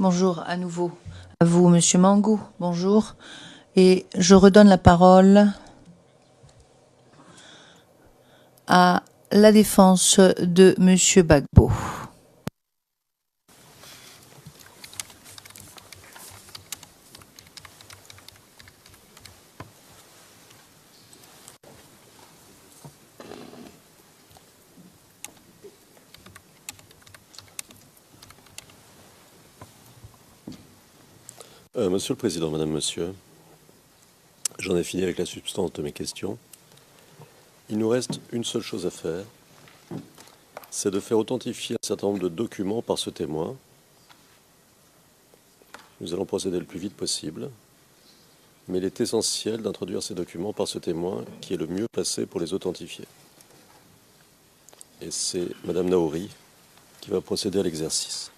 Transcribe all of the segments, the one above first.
Bonjour à nouveau à vous, Monsieur Mangou. Bonjour. Et je redonne la parole à la défense de Monsieur Gbagbo. Monsieur le Président, Madame, Monsieur, j'en ai fini avec la substance de mes questions. Il nous reste une seule chose à faire, c'est de faire authentifier un certain nombre de documents par ce témoin. Nous allons procéder le plus vite possible, mais il est essentiel d'introduire ces documents par ce témoin qui est le mieux placé pour les authentifier. Et c'est Madame Naouri qui va procéder à l'exercice.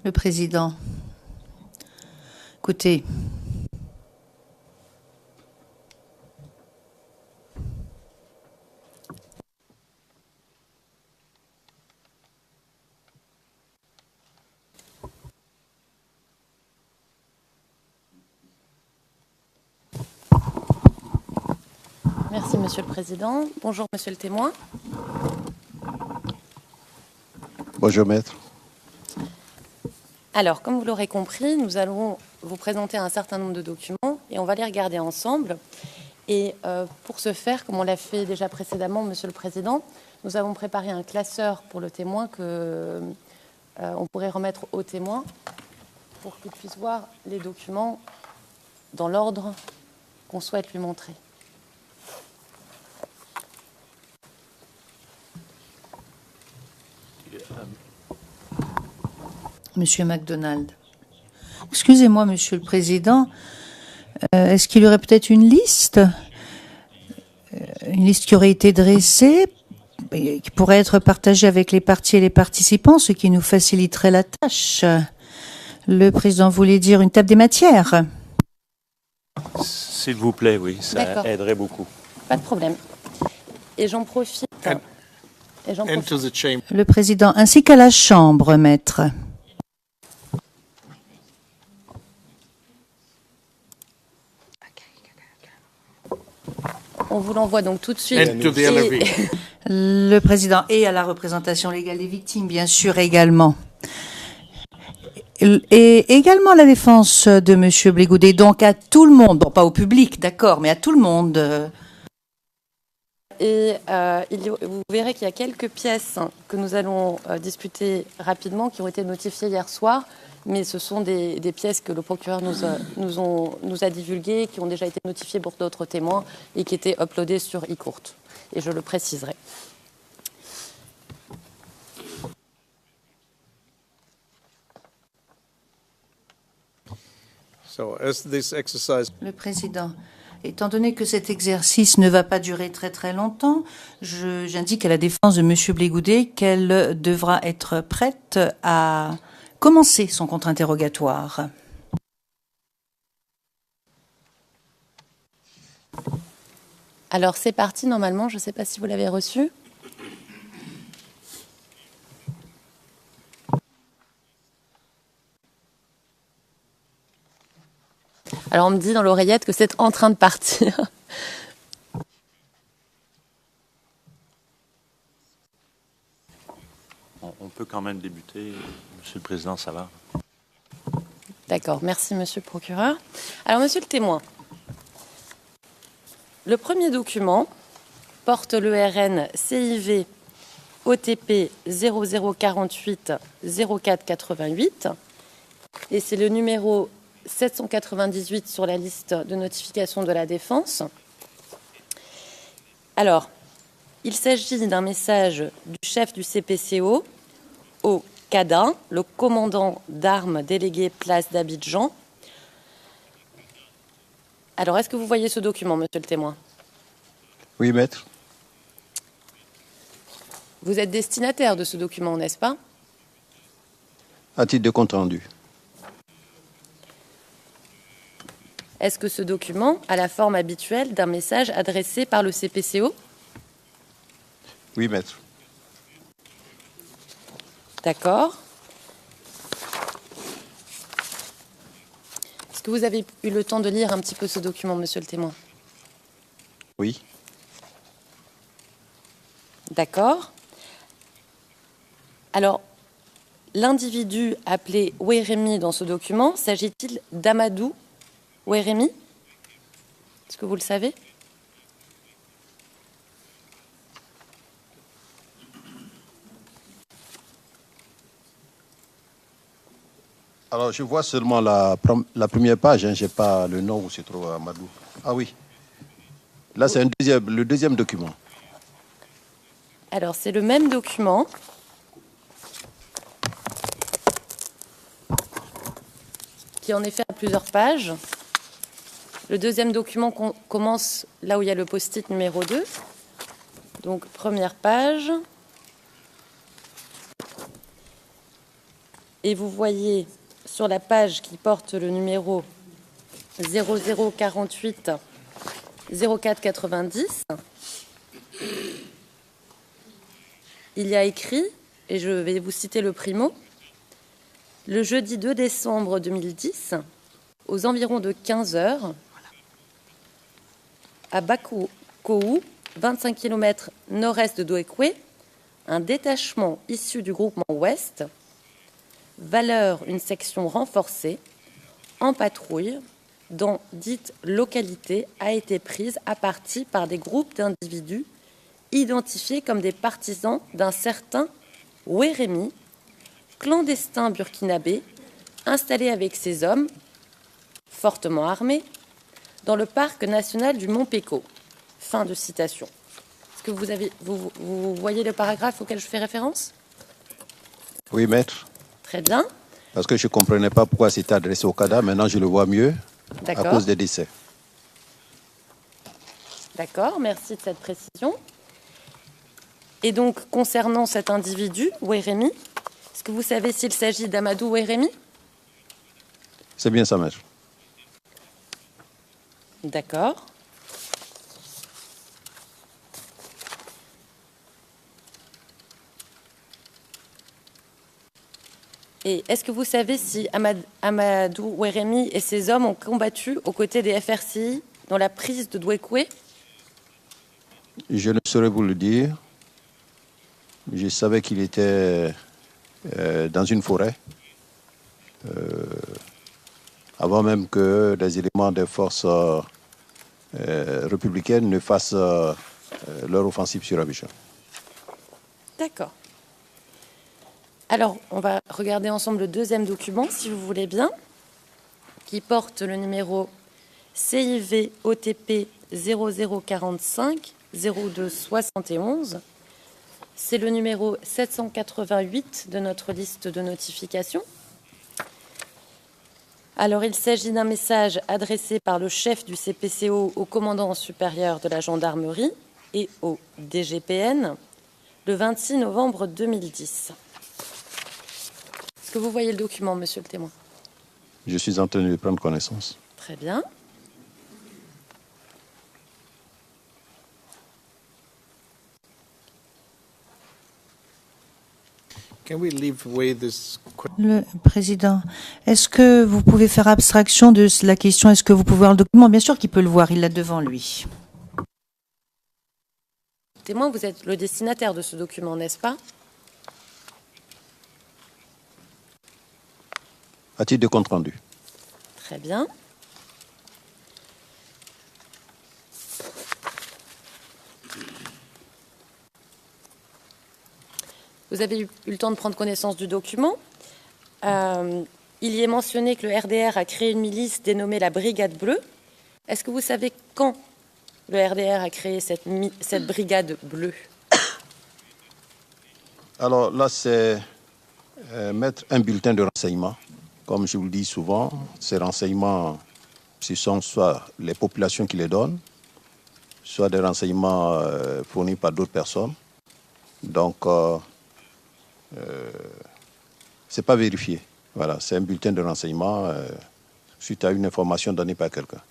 Le Président, écoutez, Merci, Monsieur le Président. Bonjour, Monsieur le témoin. Bonjour, Maître. Alors, comme vous l'aurez compris, nous allons vous présenter un certain nombre de documents et on va les regarder ensemble. Et pour ce faire, comme on l'a fait déjà précédemment, Monsieur le Président, nous avons préparé un classeur pour le témoin que on pourrait remettre au témoin pour qu'il puisse voir les documents dans l'ordre qu'on souhaite lui montrer. Monsieur MacDonald. Excusez-moi, Monsieur le Président, est-ce qu'il y aurait peut-être une liste qui aurait été dressée et qui pourrait être partagée avec les parties et les participants, ce qui nous faciliterait la tâche. Le Président voulait dire une table des matières. S'il vous plaît, oui, ça aiderait beaucoup. Pas de problème. Et j'en profite. Le Président, ainsi qu'à la Chambre, Maître. On vous l'envoie donc tout de suite. Le Président et à la représentation légale des victimes, bien sûr, également. Et également à la défense de Monsieur Blégoudet, donc à tout le monde, bon, pas au public, d'accord, mais à tout le monde. Et vous verrez qu'il y a quelques pièces que nous allons discuter rapidement, qui ont été notifiées hier soir, mais ce sont des pièces que le procureur nous a divulguées, qui ont déjà été notifiées pour d'autres témoins et qui étaient uploadées sur e-court. Et je le préciserai. Le Président, étant donné que cet exercice ne va pas durer très très longtemps, j'indique à la défense de Monsieur Blégoudet qu'elle devra être prête à commencer son contre-interrogatoire. Alors c'est parti normalement, je ne sais pas si vous l'avez reçu. Alors on me dit dans l'oreillette que c'est en train de partir. On peut quand même débuter, Monsieur le Président, ça va. D'accord, merci Monsieur le procureur. Alors Monsieur le témoin, le premier document porte l'ERN CIV OTP 0048 0488 et c'est le numéro 798 sur la liste de notification de la défense. Alors, il s'agit d'un message du chef du CPCO au CADA, le commandant d'armes délégué place d'Abidjan. Alors, est-ce que vous voyez ce document, Monsieur le témoin? Oui, Maître. Vous êtes destinataire de ce document, n'est-ce pas? À titre de compte rendu. Est-ce que ce document a la forme habituelle d'un message adressé par le CPCO? Oui, maître. D'accord. Est-ce que vous avez eu le temps de lire un petit peu ce document, monsieur le témoin? Oui. D'accord. Alors, l'individu appelé Oueremi dans ce document, s'agit-il d'Amadou Oueremi? Est-ce que vous le savez? Alors, je vois seulement la première page, hein, je n'ai pas le nom où se trouve Amadou. Ah oui. Là, c'est le deuxième document. Alors, c'est le même document. Qui en effet a plusieurs pages. Le deuxième document commence là où il y a le post-it numéro 2. Donc, première page. Et vous voyez sur la page qui porte le numéro 0048 0490, il y a écrit, et je vais vous citer le primo, le jeudi 2 décembre 2010, aux environs de 15 heures, à Bakou, 25 km nord-est de Douekoué, un détachement issu du groupement Ouest, valeur une section renforcée, en patrouille, dans dite localité, a été prise à partie par des groupes d'individus identifiés comme des partisans d'un certain Oueremi, clandestin burkinabé, installé avec ses hommes, fortement armés, dans le parc national du Mont Péco. Fin de citation. Est-ce que vous voyez le paragraphe auquel je fais référence? Oui, maître. Très bien. Parce que je ne comprenais pas pourquoi c'était adressé au cadavre. Maintenant, je le vois mieux à cause des décès. D'accord, merci de cette précision. Et donc, concernant cet individu, Oueremi, est-ce que vous savez s'il s'agit d'Amadou Oueremi? C'est bien ça, maître. D'accord. Et est-ce que vous savez si Amadou Oueremi et ses hommes ont combattu aux côtés des FRCI dans la prise de Douekoué? Je ne saurais vous le dire. Je savais qu'il était dans une forêt, avant même que les éléments des forces républicaines ne fassent leur offensive sur Abidjan. D'accord. Alors, on va regarder ensemble le deuxième document, si vous voulez bien, qui porte le numéro CIV OTP 0045 0271. C'est le numéro 788 de notre liste de notifications. Alors, il s'agit d'un message adressé par le chef du CPCO au commandant supérieur de la gendarmerie et au DGPN le 26 novembre 2010. Est-ce que vous voyez le document, monsieur le témoin? Je suis en train de prendre connaissance. Très bien. Le président, est-ce que vous pouvez faire abstraction de la question, est-ce que vous pouvez voir le document? Bien sûr qu'il peut le voir, il l'a devant lui. Témoin, vous êtes le destinataire de ce document, n'est-ce pas? À titre de compte rendu. Très bien. Vous avez eu le temps de prendre connaissance du document. Il y est mentionné que le RDR a créé une milice dénommée la Brigade Bleue. Est-ce que vous savez quand le RDR a créé cette Brigade Bleue? Alors là, c'est mettre un bulletin de renseignement. Comme je vous le dis souvent, ces renseignements, ce sont soit les populations qui les donnent, soit des renseignements fournis par d'autres personnes. Donc, c'est pas vérifié. Voilà, c'est un bulletin de renseignement suite à une information donnée par quelqu'un.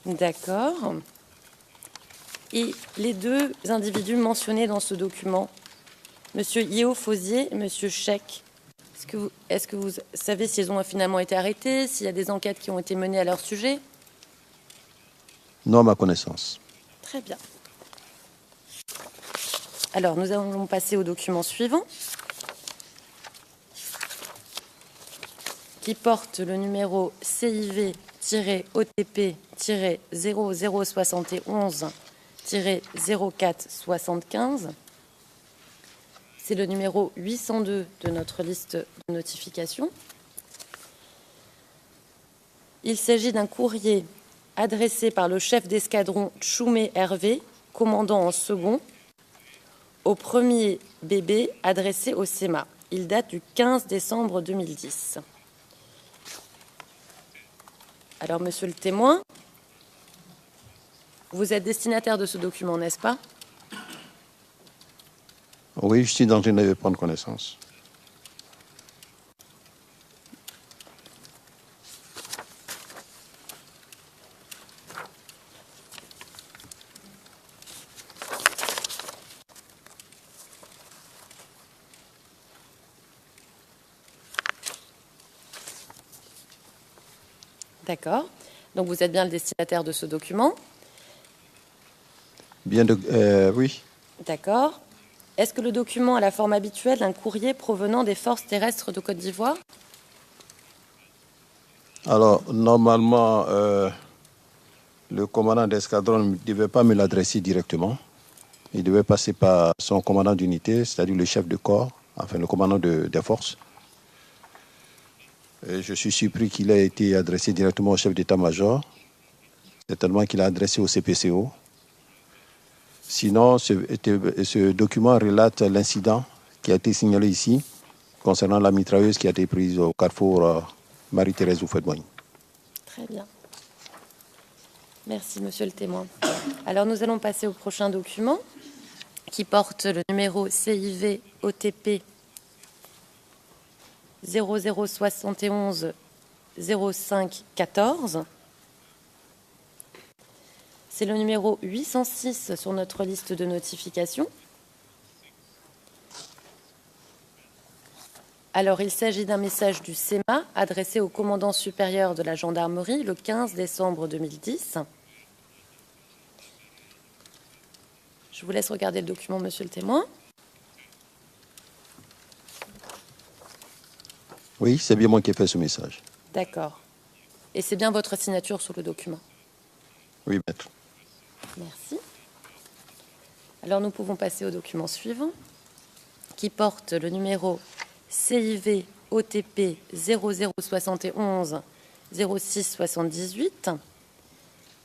D'accord. Et les deux individus mentionnés dans ce document, Monsieur Yeo Fosier et Monsieur Chek, est-ce que vous savez s'ils ont finalement été arrêtés, s'il y a des enquêtes qui ont été menées à leur sujet? Non, à ma connaissance. Très bien. Alors, nous allons passer au document suivant, qui porte le numéro CIV-OTP-0071-0475. C'est le numéro 802 de notre liste de notification. Il s'agit d'un courrier adressé par le chef d'escadron Tchoumé Hervé, commandant en second, au premier bébé adressé au SEMA. Il date du 15 décembre 2010. Alors, monsieur le témoin, vous êtes destinataire de ce document, n'est-ce pas? Oui, je suis dans train de prendre connaissance. D'accord. Donc, vous êtes bien le destinataire de ce document? Oui. D'accord. Est-ce que le document a la forme habituelle d'un courrier provenant des forces terrestres de Côte d'Ivoire? Alors, normalement, le commandant d'escadron ne devait pas me l'adresser directement. Il devait passer par son commandant d'unité, c'est-à-dire le chef de corps, enfin le commandant des forces. Et je suis surpris qu'il ait été adressé directement au chef d'état-major. Certainement qu'il a adressé au CPCO. Sinon, ce document relate l'incident qui a été signalé ici concernant la mitrailleuse qui a été prise au carrefour Marie-Thérèse Houphouët-Boigny. Très bien. Merci, monsieur le témoin. Alors, nous allons passer au prochain document qui porte le numéro CIV-OTP 0071 0514. C'est le numéro 806 sur notre liste de notification. Alors, il s'agit d'un message du SEMA adressé au commandant supérieur de la gendarmerie le 15 décembre 2010. Je vous laisse regarder le document, monsieur le témoin. Oui, c'est bien moi qui ai fait ce message. D'accord. Et c'est bien votre signature sur le document? Oui, maître. Merci. Alors, nous pouvons passer au document suivant, qui porte le numéro CIV-OTP 0071 0678.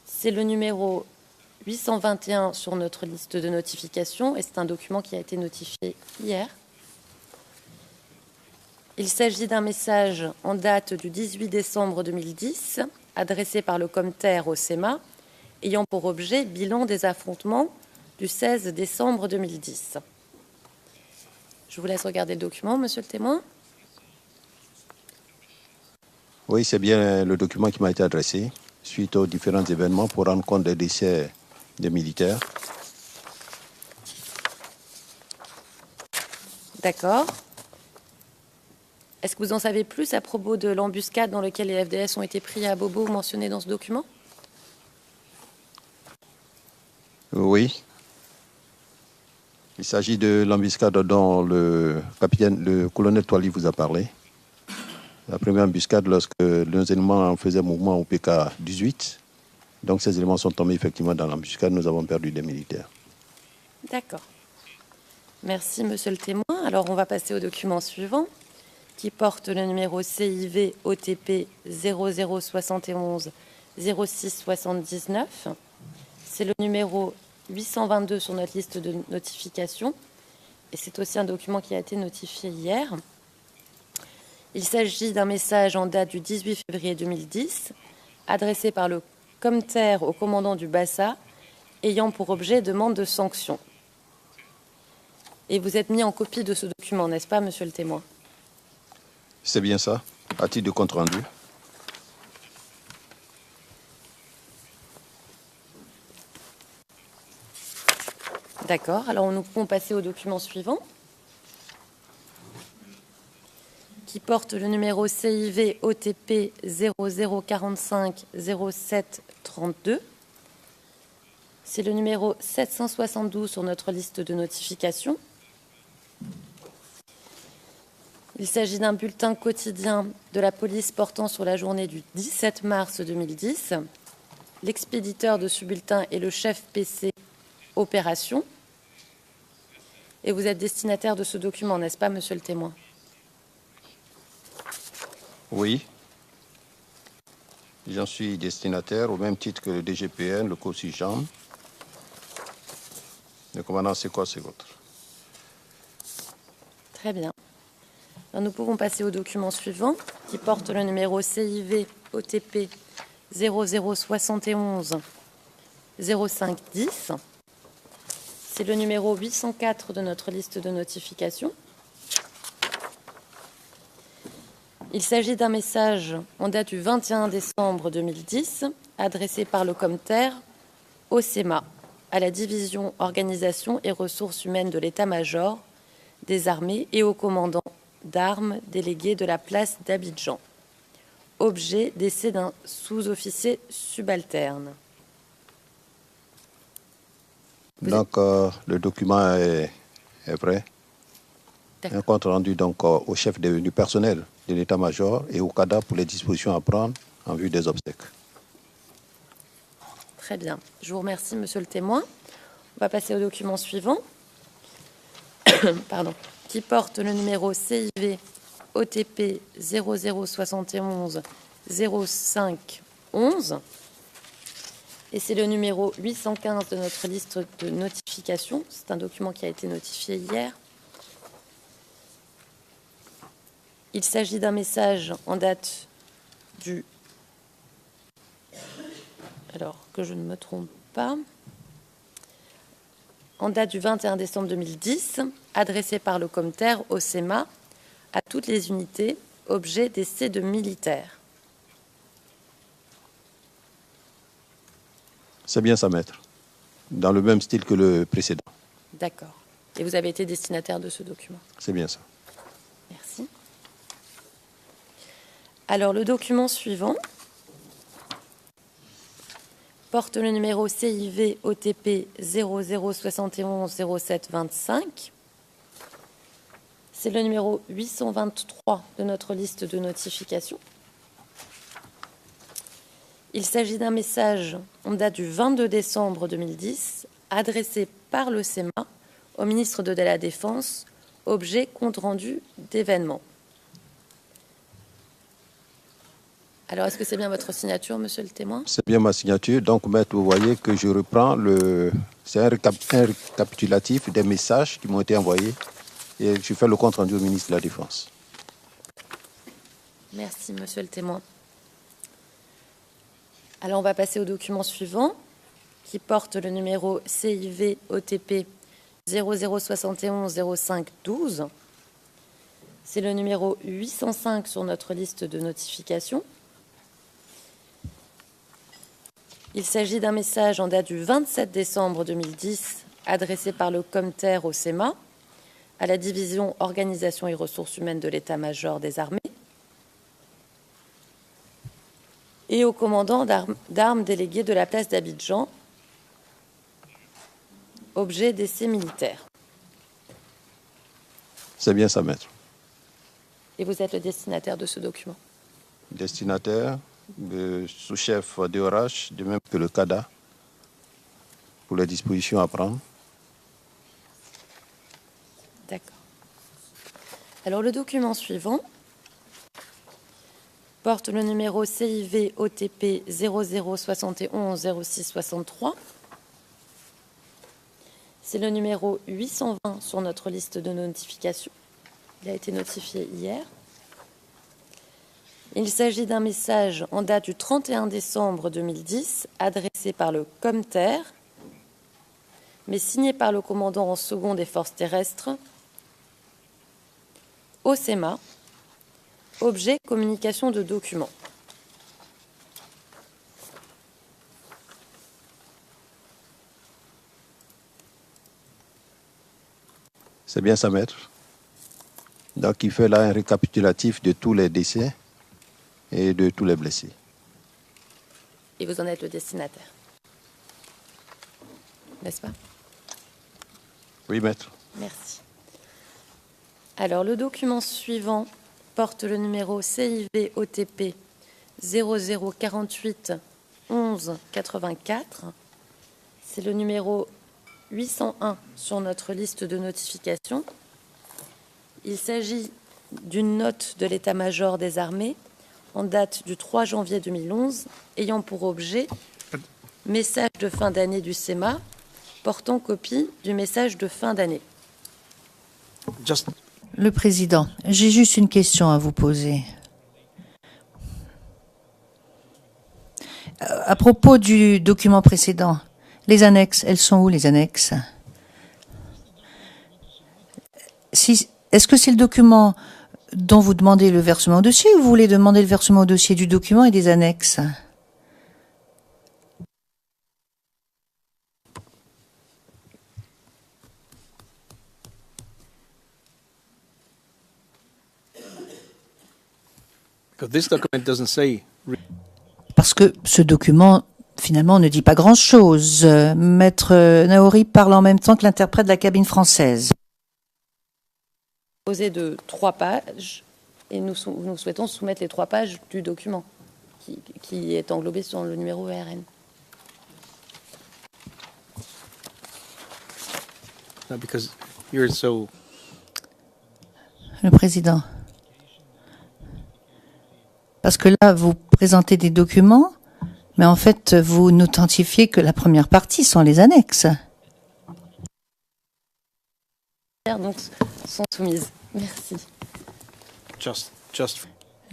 C'est le numéro 821 sur notre liste de notification et c'est un document qui a été notifié hier. Il s'agit d'un message en date du 18 décembre 2010, adressé par le Comter au SEMA, ayant pour objet bilan des affrontements du 16 décembre 2010. Je vous laisse regarder le document, monsieur le témoin. Oui, c'est bien le document qui m'a été adressé suite aux différents événements pour rendre compte des décès des militaires. D'accord. Est-ce que vous en savez plus à propos de l'embuscade dans laquelle les FDS ont été pris à Bobo mentionné dans ce document? Oui. Il s'agit de l'embuscade dont le colonel Toili vous a parlé. La première embuscade lorsque nos éléments faisaient mouvement au PK 18. Donc ces éléments sont tombés effectivement dans l'embuscade. Nous avons perdu des militaires. D'accord. Merci, monsieur le témoin. Alors, on va passer au document suivant, qui porte le numéro CIV-OTP 0071 0679. C'est le numéro 822 sur notre liste de notification. Et c'est aussi un document qui a été notifié hier. Il s'agit d'un message en date du 18 février 2010, adressé par le Comter au commandant du Bassa, ayant pour objet demande de sanctions. Et vous êtes mis en copie de ce document, n'est-ce pas, monsieur le témoin? C'est bien ça, à titre de compte rendu. D'accord. Alors, nous pouvons passer au document suivant, qui porte le numéro CIV OTP 0045 07 32. C'est le numéro 772 sur notre liste de notification. Il s'agit d'un bulletin quotidien de la police portant sur la journée du 17 mars 2010. L'expéditeur de ce bulletin est le chef PC Opération. Et vous êtes destinataire de ce document, n'est-ce pas, monsieur le témoin? Oui. J'en suis destinataire au même titre que le DGPN, le COSIGEN. Le commandant, c'est quoi, c'est votre? Très bien. Alors, nous pouvons passer au document suivant, qui porte le numéro CIV OTP 0071 0510. C'est le numéro 804 de notre liste de notification. Il s'agit d'un message en date du 21 décembre 2010, adressé par le COMTER au CEMA, à la division Organisation et Ressources humaines de l'État-major des armées et au commandant d'armes délégué de la place d'Abidjan. Objet décès d'un sous-officier subalterne. Donc, le document est prêt. Un compte rendu donc au chef du personnel de l'état-major et au CADA pour les dispositions à prendre en vue des obsèques. Très bien. Je vous remercie, monsieur le témoin. On va passer au document suivant, pardon, qui porte le numéro CIV OTP 0071 05 11. Et c'est le numéro 815 de notre liste de notification. C'est un document qui a été notifié hier. Il s'agit d'un message en date du... Alors, que je ne me trompe pas. En date du 21 décembre 2010, adressé par le COMTER au CEMA à toutes les unités, objet d'essais de militaires. C'est bien ça, maître. Dans le même style que le précédent. D'accord. Et vous avez été destinataire de ce document? C'est bien ça. Merci. Alors, le document suivant porte le numéro CIV OTP 0071 07 25. C'est le numéro 823 de notre liste de notification. Il s'agit d'un message en date du 22 décembre 2010, adressé par le CEMA au ministre de la Défense, objet compte-rendu d'événements. Alors, est-ce que c'est bien votre signature, monsieur le témoin? C'est bien ma signature. Donc, maître, vous voyez que je reprends c'est un récapitulatif des messages qui m'ont été envoyés et je fais le compte rendu au ministre de la Défense. Merci, monsieur le témoin. Alors, on va passer au document suivant, qui porte le numéro CIV OTP 0071 05 12. C'est le numéro 805 sur notre liste de notification. Il s'agit d'un message en date du 27 décembre 2010, adressé par le COMTER au CEMA, à la division Organisation et Ressources humaines de l'État-major des armées, et au commandant d'armes délégué de la place d'Abidjan, objet d'essais militaires. C'est bien ça, maître. Et vous êtes le destinataire de ce document? Destinataire, le sous-chef DORH, de même que le CADA, pour les dispositions à prendre. D'accord. Alors, le document suivant porte le numéro CIV OTP 0071 06 63. C'est le numéro 820 sur notre liste de notification. Il a été notifié hier. Il s'agit d'un message en date du 31 décembre 2010, adressé par le COMTER, mais signé par le commandant en second des forces terrestres, au CEMA, objet communication de documents. C'est bien ça, maître. Donc, il fait là un récapitulatif de tous les décès et de tous les blessés. Et vous en êtes le destinataire, n'est-ce pas? Oui, maître. Merci. Alors, le document suivant porte le numéro CIV-OTP 0048 11 84. C'est le numéro 801 sur notre liste de notifications. Il s'agit d'une note de l'état-major des armées en date du 3 janvier 2011, ayant pour objet message de fin d'année du SEMA, portant copie du message de fin d'année. Le Président, j'ai juste une question à vous poser. À propos du document précédent, les annexes, elles sont où les annexes? Est-ce que c'est le document dont vous demandez le versement au dossier ou vous voulez demander le versement au dossier du document et des annexes? Parce que ce document, finalement, ne dit pas grand-chose. Maître Naori parle en même temps que l'interprète de la cabine française. Posé de 3 pages, et nous souhaitons soumettre les 3 pages du document qui est englobé sur le numéro ERN. Le Président. Parce que là, vous présentez des documents, mais en fait, vous n'authentifiez que la première partie, sans les annexes. Donc, sont soumises. Merci.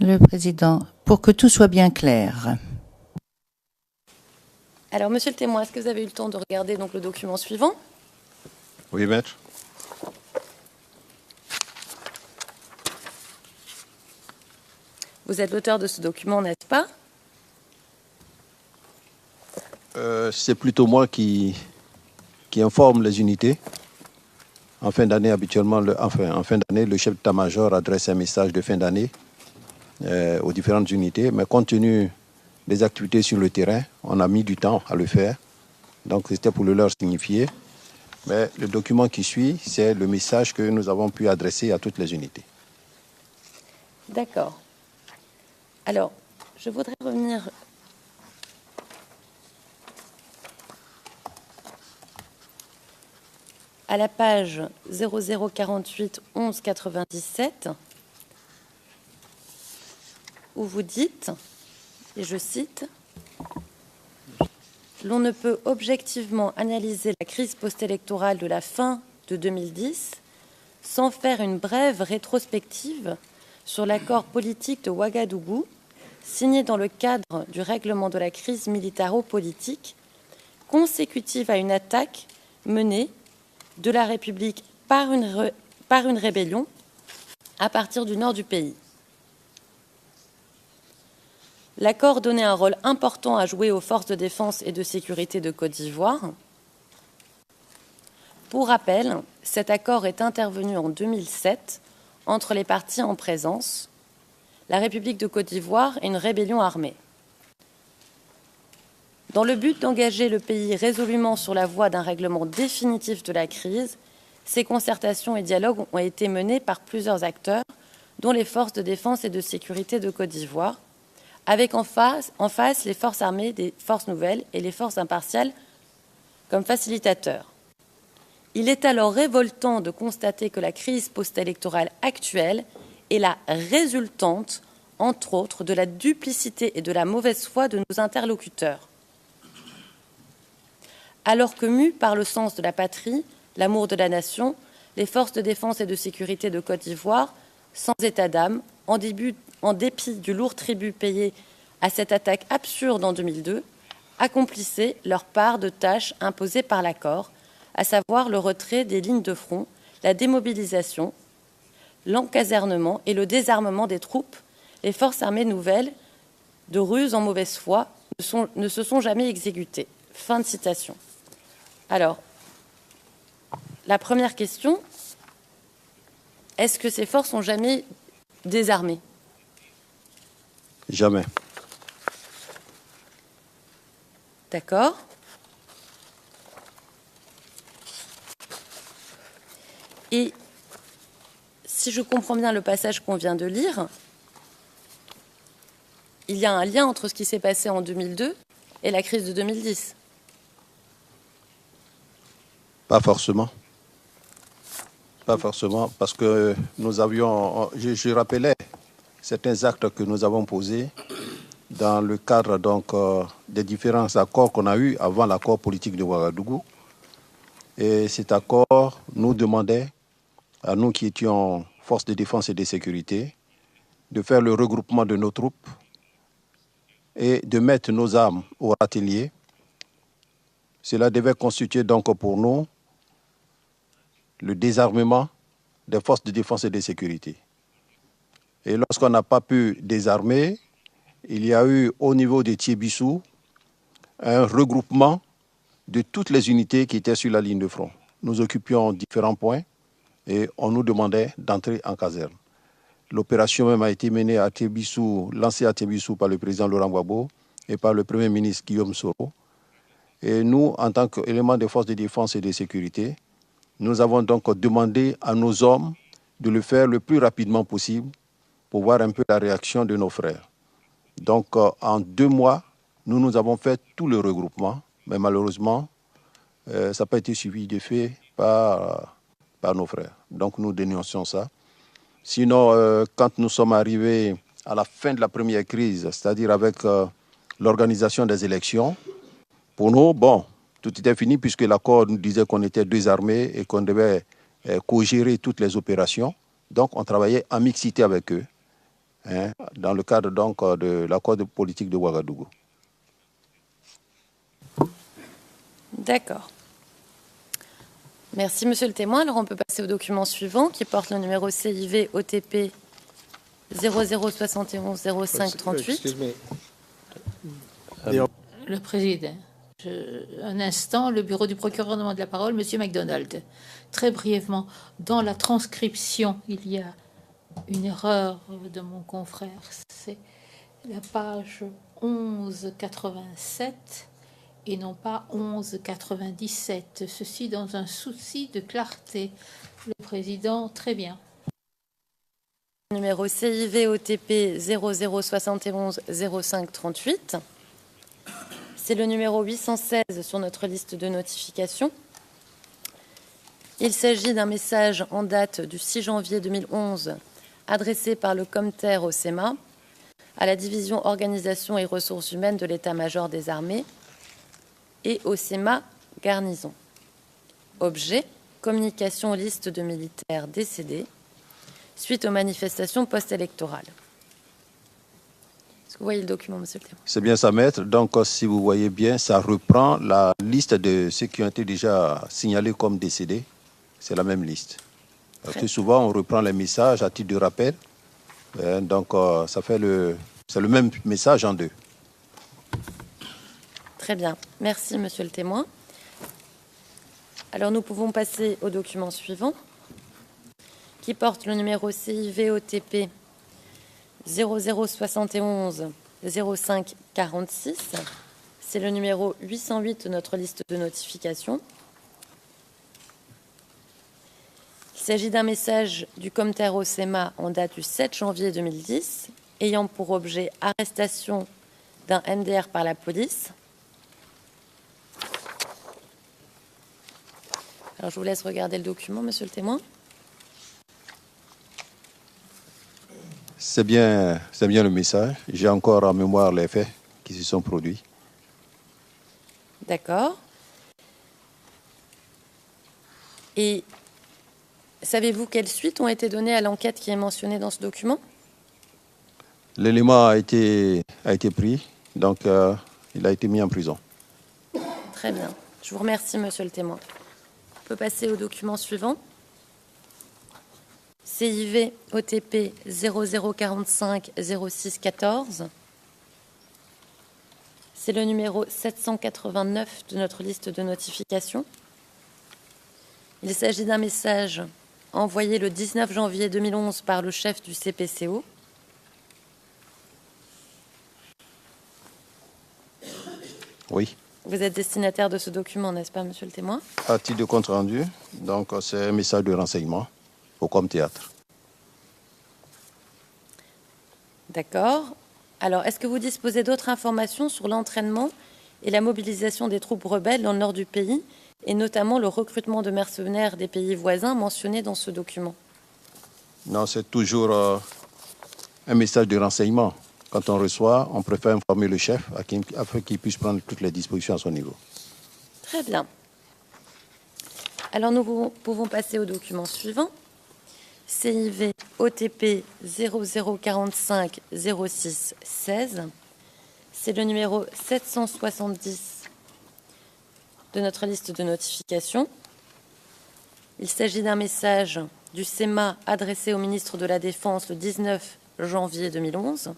Le Président, pour que tout soit bien clair. Alors, monsieur le témoin, est-ce que vous avez eu le temps de regarder donc le document suivant? Oui, maître. Vous êtes l'auteur de ce document, n'est-ce pas? C'est plutôt moi qui informe les unités. En fin d'année, habituellement, en fin d'année, le chef d'état-major adresse un message de fin d'année aux différentes unités. Mais compte tenu des activités sur le terrain, on a mis du temps à le faire. Donc, c'était pour le leur signifier. Mais le document qui suit, c'est le message que nous avons pu adresser à toutes les unités. D'accord. Alors, je voudrais revenir à la page 0048 11 97, où vous dites, et je cite, « L'on ne peut objectivement analyser la crise post-électorale de la fin de 2010 sans faire une brève rétrospective sur l'accord politique de Ouagadougou, signé dans le cadre du règlement de la crise militaro-politique, consécutive à une attaque menée de la République par une rébellion à partir du nord du pays. L'accord donnait un rôle important à jouer aux forces de défense et de sécurité de Côte d'Ivoire. Pour rappel, cet accord est intervenu en 2007 entre les parties en présence, la République de Côte d'Ivoire et une rébellion armée. Dans le but d'engager le pays résolument sur la voie d'un règlement définitif de la crise, ces concertations et dialogues ont été menés par plusieurs acteurs, dont les forces de défense et de sécurité de Côte d'Ivoire, avec en face les forces armées des forces nouvelles et les forces impartiales comme facilitateurs. Il est alors révoltant de constater que la crise post-électorale actuelle est la résultante, entre autres, de la duplicité et de la mauvaise foi de nos interlocuteurs. Alors que mues par le sens de la patrie, l'amour de la nation, les forces de défense et de sécurité de Côte d'Ivoire, sans état d'âme, en dépit du lourd tribut payé à cette attaque absurde en 2002, accomplissaient leur part de tâches imposées par l'accord, à savoir le retrait des lignes de front, la démobilisation, l'encasernement et le désarmement des troupes. Les forces armées nouvelles, de ruse en mauvaise foi, ne se sont jamais exécutées. Fin de citation. Alors, la première question, est-ce que ces forces ont jamais désarmé? Jamais. D'accord. Et si je comprends bien le passage qu'on vient de lire, il y a un lien entre ce qui s'est passé en 2002 et la crise de 2010. Pas forcément. Pas forcément, parce que nous avions, je rappelais certains actes que nous avons posés dans le cadre donc des différents accords qu'on a eus avant l'accord politique de Ouagadougou. Et cet accord nous demandait, à nous qui étions forces de défense et de sécurité, de faire le regroupement de nos troupes et de mettre nos armes au râtelier. Cela devait constituer donc pour nous le désarmement des forces de défense et de sécurité. Et lorsqu'on n'a pas pu désarmer, il y a eu au niveau de Thiébissou un regroupement de toutes les unités qui étaient sur la ligne de front. Nous occupions différents points et on nous demandait d'entrer en caserne. L'opération même a été menée à Thiébissou, lancée à Thiébissou par le président Laurent Gbagbo et par le Premier ministre Guillaume Soro. Et nous, en tant qu'élément des forces de défense et de sécurité, nous avons donc demandé à nos hommes de le faire le plus rapidement possible pour voir un peu la réaction de nos frères. Donc, en 2 mois, nous avons fait tout le regroupement, mais malheureusement, ça n'a pas été suivi de fait par nos frères. Donc, nous dénoncions ça. Sinon, quand nous sommes arrivés à la fin de la première crise, c'est-à-dire avec l'organisation des élections, pour nous, bon, tout était fini puisque l'accord nous disait qu'on était désarmés et qu'on devait co-gérer toutes les opérations. Donc, on travaillait en mixité avec eux, hein, dans le cadre donc de l'accord de politique de Ouagadougou. D'accord. Merci, monsieur le témoin. Alors, on peut passer au document suivant qui porte le numéro CIV OTP 0071 05 38. Le président. Un instant, le bureau du procureur demande la parole. Monsieur MacDonald, très brièvement, dans la transcription, il y a une erreur de mon confrère. C'est la page 1187 et non pas 1197. Ceci dans un souci de clarté. Le président, très bien. Numéro CIV OTP 0071 05 38. C'est le numéro 816 sur notre liste de notifications. Il s'agit d'un message en date du 6 janvier 2011 adressé par le COMTER au CEMA à la division Organisation et Ressources humaines de l'état-major des armées et au CEMA Garnison. Objet, communication aux listes de militaires décédés suite aux manifestations post-électorales. Est-ce que vous voyez le document, monsieur le témoin? C'est bien ça, maître. Donc, si vous voyez bien, ça reprend la liste de ceux qui ont été déjà signalés comme décédés. C'est la même liste. Parce que souvent, on reprend les messages à titre de rappel. Donc, ça fait c'est le même message en 2. Très bien. Merci, monsieur le témoin. Alors, nous pouvons passer au document suivant, qui porte le numéro CIV OTP 0071 05 46. C'est le numéro 808 de notre liste de notifications. Il s'agit d'un message du COMTER au CEMA en date du 7 janvier 2010, ayant pour objet arrestation d'un MDR par la police. Alors, je vous laisse regarder le document, monsieur le témoin. C'est bien le message. J'ai encore en mémoire les faits qui se sont produits. D'accord. Et savez-vous quelles suites ont été données à l'enquête qui est mentionnée dans ce document? L'élément a été pris, donc il a été mis en prison. Très bien. Je vous remercie, monsieur le témoin. On peut passer au document suivant. CIV OTP 0045 06 14. C'est le numéro 789 de notre liste de notifications. Il s'agit d'un message envoyé le 19 janvier 2011 par le chef du CPCO. Oui. Vous êtes destinataire de ce document, n'est-ce pas, monsieur le témoin? À titre de compte rendu, donc c'est un message de renseignement au Com-Théâtre. D'accord. Alors, est-ce que vous disposez d'autres informations sur l'entraînement et la mobilisation des troupes rebelles dans le nord du pays, et notamment le recrutement de mercenaires des pays voisins mentionnés dans ce document? Non, c'est toujours un message de renseignement. Quand on reçoit, on préfère informer le chef afin qu'il puisse prendre toutes les dispositions à son niveau. Très bien. Alors, nous pouvons passer au document suivant. CIV OTP 0045 06 16. C'est le numéro 770 de notre liste de notifications. Il s'agit d'un message du CEMA adressé au ministre de la Défense le 19 janvier 2011.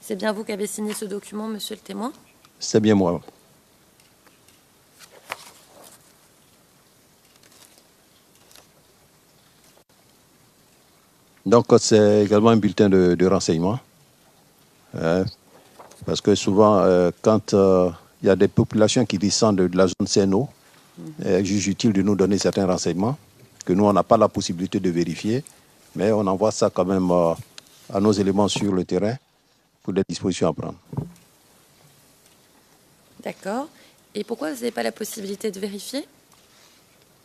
C'est bien vous qui avez signé ce document, monsieur le témoin? C'est bien moi. Donc, c'est également un bulletin de renseignement. Parce que souvent, quand il y a des populations qui descendent de la zone CNO, il juge utile de nous donner certains renseignements que nous, on n'a pas la possibilité de vérifier, mais on envoie ça quand même à nos éléments sur le terrain pour des dispositions à prendre. D'accord. Et pourquoi vous n'avez pas la possibilité de vérifier?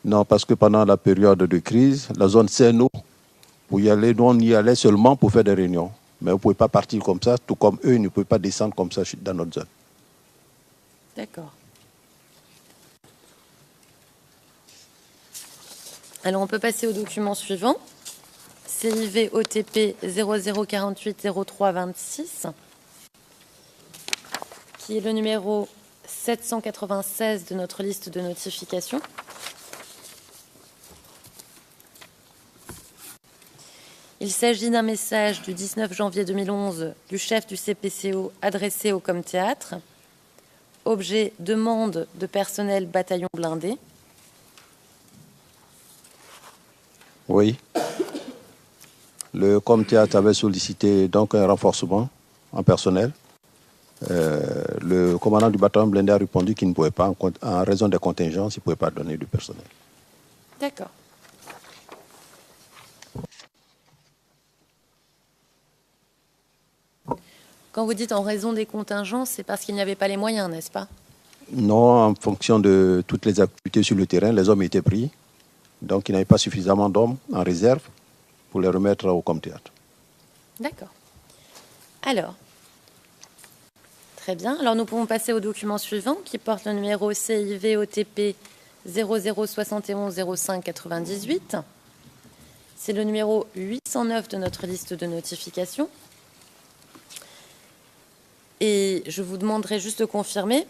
Non, parce que pendant la période de crise, la zone CNO, pour y aller, nous, on y allait seulement pour faire des réunions. Mais vous ne pouvez pas partir comme ça, tout comme eux, ils ne peuvent pas descendre comme ça dans notre zone. D'accord. Alors, on peut passer au document suivant. CIV OTP 0048 03 26, qui est le numéro 796 de notre liste de notifications. Il s'agit d'un message du 19 janvier 2011 du chef du CPCO adressé au Com-Théâtre. Objet, demande de personnel bataillon blindé. Oui. Le Com-Théâtre avait sollicité donc un renforcement en personnel. Le commandant du bataillon blindé a répondu qu'il ne pouvait pas, en raison des contingences, il ne pouvait pas donner du personnel. D'accord. Quand vous dites en raison des contingences, c'est parce qu'il n'y avait pas les moyens, n'est-ce pas? Non, en fonction de toutes les activités sur le terrain, les hommes étaient pris. Donc, il n'y avait pas suffisamment d'hommes en réserve pour les remettre au Com-Théâtre. D'accord. Alors, très bien. Alors, nous pouvons passer au document suivant qui porte le numéro CIV OTP 0071 05 98. C'est le numéro 809 de notre liste de notifications. Et je vous demanderai juste de confirmer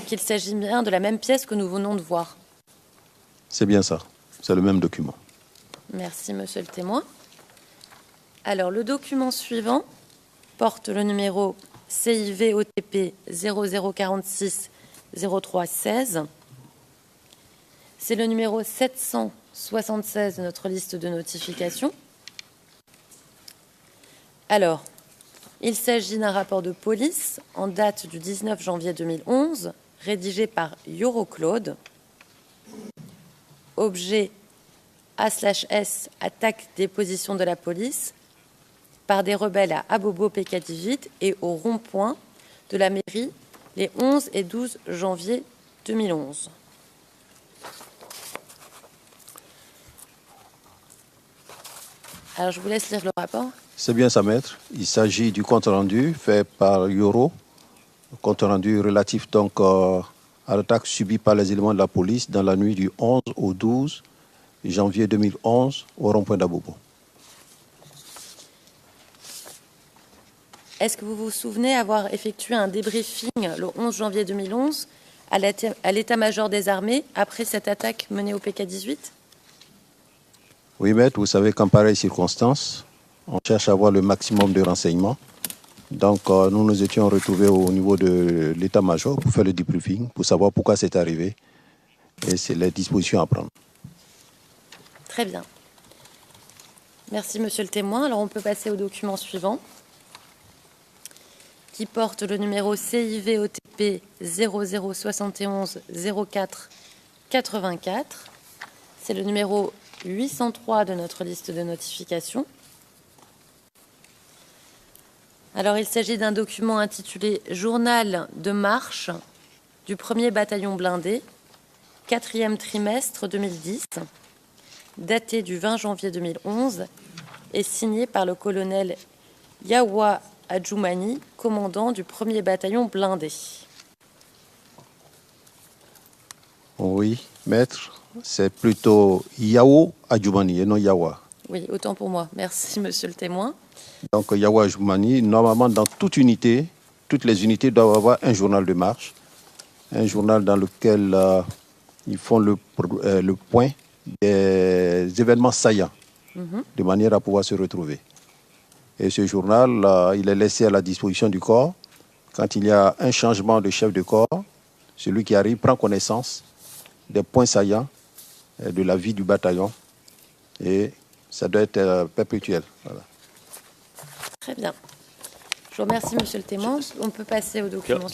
qu'il s'agit bien de la même pièce que nous venons de voir. C'est bien ça. C'est le même document. Merci, monsieur le témoin. Alors, le document suivant porte le numéro CIV OTP 0046 03 16. C'est le numéro 776 de notre liste de notifications. Alors, il s'agit d'un rapport de police en date du 19 janvier 2011, rédigé par Euroclaude. Objet A/S, attaque des positions de la police par des rebelles à Abobo Pécadivite et au rond-point de la mairie les 11 et 12 janvier 2011. Alors, je vous laisse lire le rapport. C'est bien ça, maître. Il s'agit du compte-rendu fait par Euro, compte-rendu relatif donc à l'attaque subie par les éléments de la police dans la nuit du 11 au 12 janvier 2011 au rond-point d'Abobo. Est-ce que vous vous souvenez avoir effectué un débriefing le 11 janvier 2011 à l'état-major des armées après cette attaque menée au PK-18 ? Oui, maître, vous savez qu'en pareille circonstance, on cherche à avoir le maximum de renseignements. Donc, nous nous étions retrouvés au niveau de l'état-major pour faire le débriefing, pour savoir pourquoi c'est arrivé et c'est les dispositions à prendre. Très bien. Merci, monsieur le témoin. Alors, on peut passer au document suivant, qui porte le numéro CIV OTP 0071 04 84. C'est le numéro 803 de notre liste de notification. Alors, il s'agit d'un document intitulé « Journal de marche du 1er bataillon blindé, 4e trimestre 2010 », daté du 20 janvier 2011 et signé par le colonel Yawa Adjoumani, commandant du 1er bataillon blindé. Oui, maître, c'est plutôt Yao Adjoumani et non Yawa. Oui, autant pour moi. Merci, monsieur le témoin. Donc, Yawa Adjoumani, normalement, dans toute unité, toutes les unités doivent avoir un journal de marche, un journal dans lequel ils font le point des événements saillants, de manière à pouvoir se retrouver. Et ce journal, il est laissé à la disposition du corps. Quand il y a un changement de chef de corps, celui qui arrive prend connaissance des points saillants de la vie du bataillon. Et ça doit être perpétuel. Voilà. Très bien. Je vous remercie, monsieur le témoin. On peut passer au document.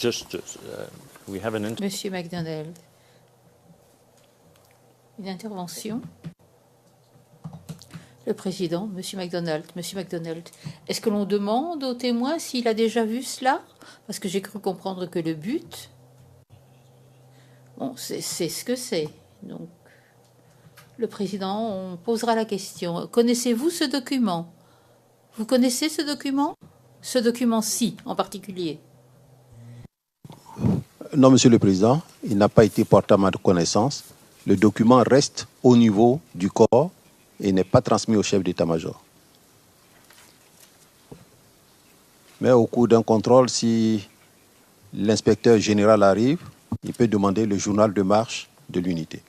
Monsieur MacDonald. Une intervention. Le président, Monsieur MacDonald. Monsieur MacDonald, est-ce que l'on demande au témoin s'il a déjà vu cela? Parce que j'ai cru comprendre que le but... Bon, c'est ce que c'est. Donc, le président, on posera la question. Connaissez-vous ce document? Vous connaissez ce document? Ce document-ci, en particulier? Non, monsieur le président, il n'a pas été porté à ma connaissance. Le document reste au niveau du corps et n'est pas transmis au chef d'état-major. Mais au cours d'un contrôle, si l'inspecteur général arrive, il peut demander le journal de marche de l'unité.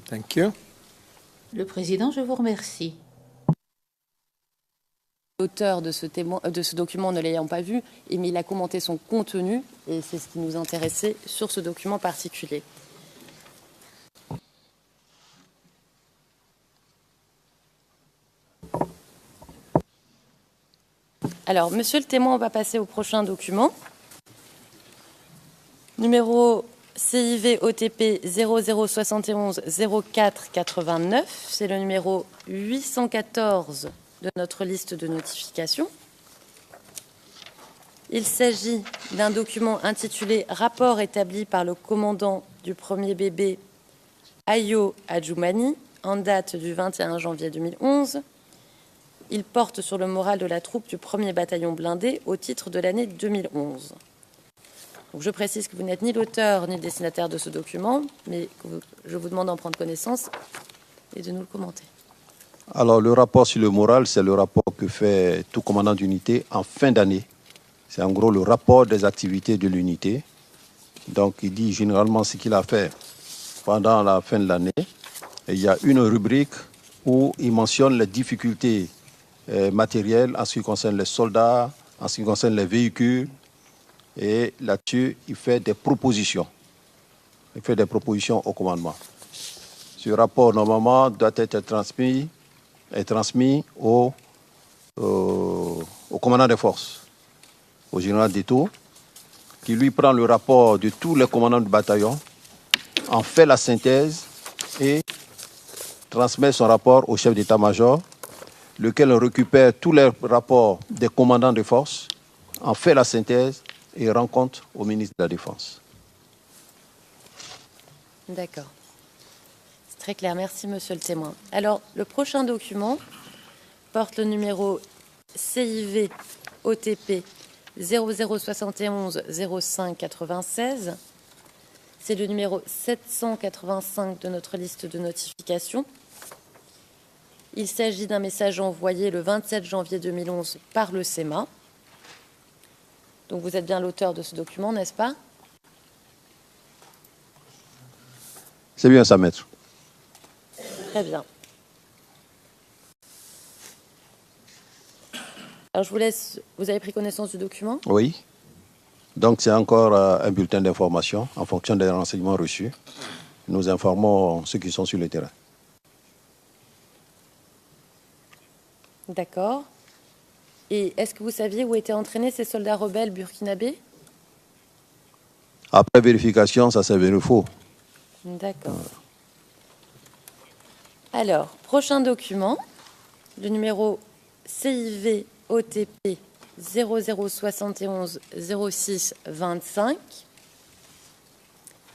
Thank you. Le président, je vous remercie. L'auteur de ce document ne l'ayant pas vu, mais il a commenté son contenu, et c'est ce qui nous intéressait sur ce document particulier. Alors, monsieur le témoin, on va passer au prochain document. Numéro CIV OTP 0071 04 89, c'est le numéro 814 de notre liste de notification. Il s'agit d'un document intitulé « Rapport établi par le commandant du 1er BB Ayo Adjoumani en date du 21 janvier 2011 ». Il porte sur le moral de la troupe du 1er bataillon blindé au titre de l'année 2011. Donc je précise que vous n'êtes ni l'auteur ni le destinataire de ce document, mais je vous demande d'en prendre connaissance et de nous le commenter. Alors, le rapport sur le moral, c'est le rapport que fait tout commandant d'unité en fin d'année. C'est en gros le rapport des activités de l'unité. Donc, il dit généralement ce qu'il a fait pendant la fin de l'année. Et il y a une rubrique où il mentionne les difficultés matérielles en ce qui concerne les soldats, en ce qui concerne les véhicules. Et là-dessus, il fait des propositions. Il fait des propositions au commandement. Ce rapport, normalement, doit être transmis au commandant des forces, au général d'Étau, qui lui prend le rapport de tous les commandants du bataillon, en fait la synthèse et transmet son rapport au chef d'état-major, lequel récupère tous les rapports des commandants de force, en fait la synthèse et rend compte au ministre de la Défense. D'accord. C'est très clair. Merci, monsieur le témoin. Alors, le prochain document porte le numéro CIV OTP 0071 05 96. C'est le numéro 785 de notre liste de notification. Il s'agit d'un message envoyé le 27 janvier 2011 par le SEMA. Donc vous êtes bien l'auteur de ce document, n'est-ce pas? C'est bien ça, maître. Très bien. Alors je vous laisse, vous avez pris connaissance du document? Oui. Donc c'est encore un bulletin d'information en fonction des renseignements reçus. nous informons ceux qui sont sur le terrain. D'accord. Et est-ce que vous saviez où étaient entraînés ces soldats rebelles burkinabés? Après vérification, ça s'avère faux. D'accord. Alors, prochain document, le numéro CIV OTP 0071 06 25,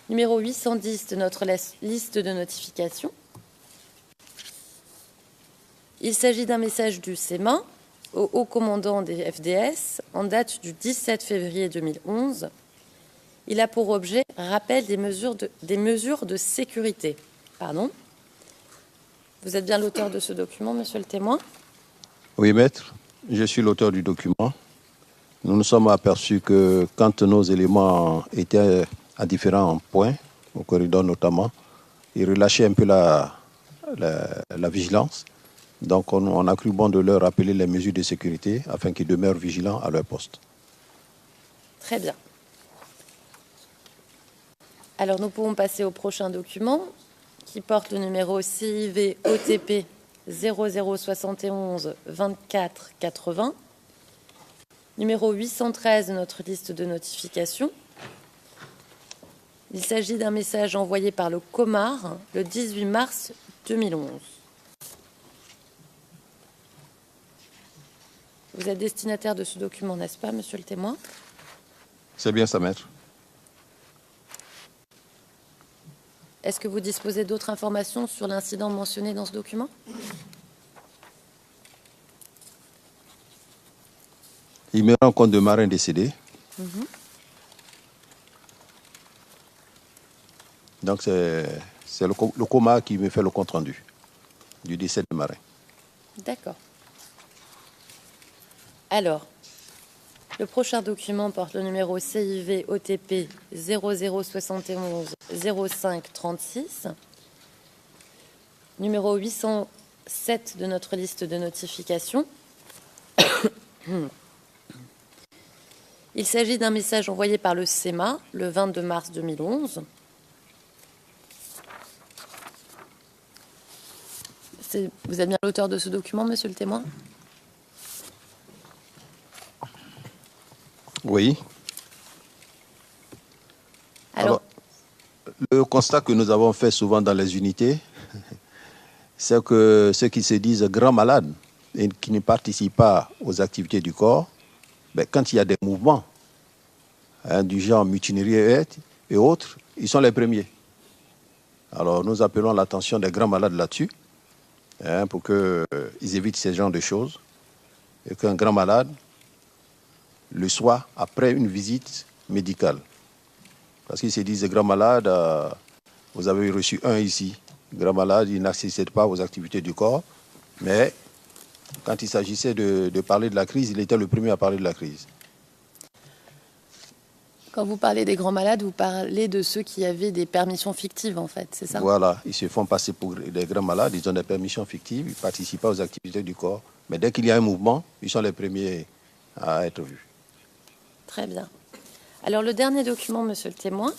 numéro 810 de notre liste de notification. Il s'agit d'un message du SEMA au haut commandant des FDS en date du 17 février 2011. Il a pour objet rappel des mesures de sécurité. Pardon. Vous êtes bien l'auteur de ce document, monsieur le témoin? Oui, maître, je suis l'auteur du document. Nous nous sommes aperçus que quand nos éléments étaient à différents points, au corridor notamment, ils relâchaient un peu la vigilance. Donc on a cru bon de leur rappeler les mesures de sécurité afin qu'ils demeurent vigilants à leur poste. Très bien. Alors nous pouvons passer au prochain document qui porte le numéro CIV OTP 0071 24 80, numéro 813 de notre liste de notification. Il s'agit d'un message envoyé par le Comar le 18 mars 2011. Vous êtes destinataire de ce document, n'est-ce pas, monsieur le témoin? C'est bien ça, maître. Est-ce que vous disposez d'autres informations sur l'incident mentionné dans ce document? Il me rend compte de marins décédés. Donc c'est le coma qui me fait le compte rendu du décès de marins. D'accord. Alors, le prochain document porte le numéro CIV OTP 0071 05 36, numéro 807 de notre liste de notification. Il s'agit d'un message envoyé par le SEMA le 22 mars 2011. Vous êtes bien l'auteur de ce document, monsieur le témoin? Oui. Alors, le constat que nous avons fait souvent dans les unités, c'est que ceux qui se disent grands malades et qui ne participent pas aux activités du corps, quand il y a des mouvements du genre mutinerie et autres, ils sont les premiers. Alors nous appelons l'attention des grands malades là-dessus, pour qu'ils évitent ces genres de choses, et qu'un grand malade le soit après une visite médicale. Parce qu'ils se disent, grand malade, vous avez reçu un ici. Grand malade, il n'assistait pas aux activités du corps, mais quand il s'agissait de parler de la crise, il était le premier à parler de la crise. quand vous parlez des grands malades, vous parlez de ceux qui avaient des permissions fictives, en fait, c'est ça? Voilà, ils se font passer pour des grands malades, ils ont des permissions fictives, ils ne participent pas aux activités du corps. Mais dès qu'il y a un mouvement, ils sont les premiers à être vus. Très bien. Alors, le dernier document, monsieur le témoin,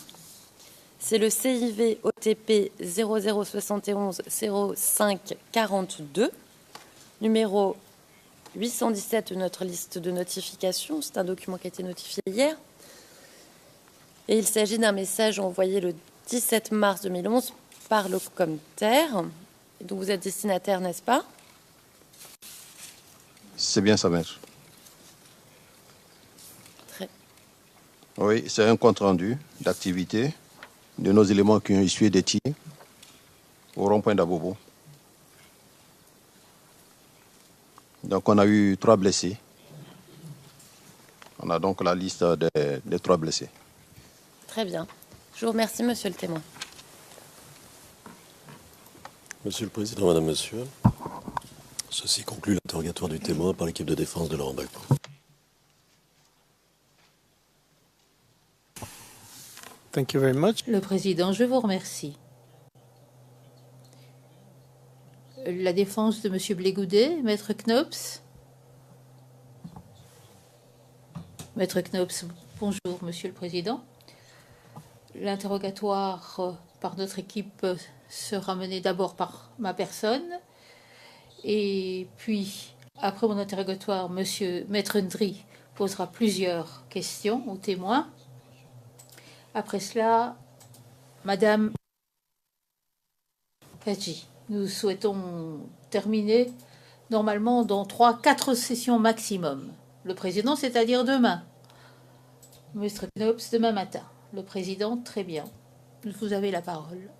c'est le CIV OTP 0071 05 42, numéro 817 de notre liste de notification. C'est un document qui a été notifié hier. Et il s'agit d'un message envoyé le 17 mars 2011 par le Comter, dont vous êtes destinataire, n'est-ce pas? C'est bien ça, maître. Très. Oui, c'est un compte-rendu d'activité de nos éléments qui ont essuyé des tirs au rond-point d'Abobo. Donc on a eu 3 blessés. On a donc la liste des 3 blessés. Très bien. Je vous remercie, monsieur le témoin. Monsieur le Président, Madame, Monsieur, ceci conclut l'interrogatoire du témoin par l'équipe de défense de Laurent Gbagbo. Thank you very much. Le Président, je vous remercie. La défense de M. Blégoudet, Maître Knops. Maître Knops, bonjour, Monsieur le Président. L'interrogatoire par notre équipe sera menée d'abord par ma personne. Et puis, après mon interrogatoire, Maître Ndri posera plusieurs questions aux témoins. Après cela, Madame Hadji, nous souhaitons terminer normalement dans 3-4 sessions maximum. Le président, c'est-à-dire demain. Maître Knops, demain matin. Le président, très bien. Vous avez la parole.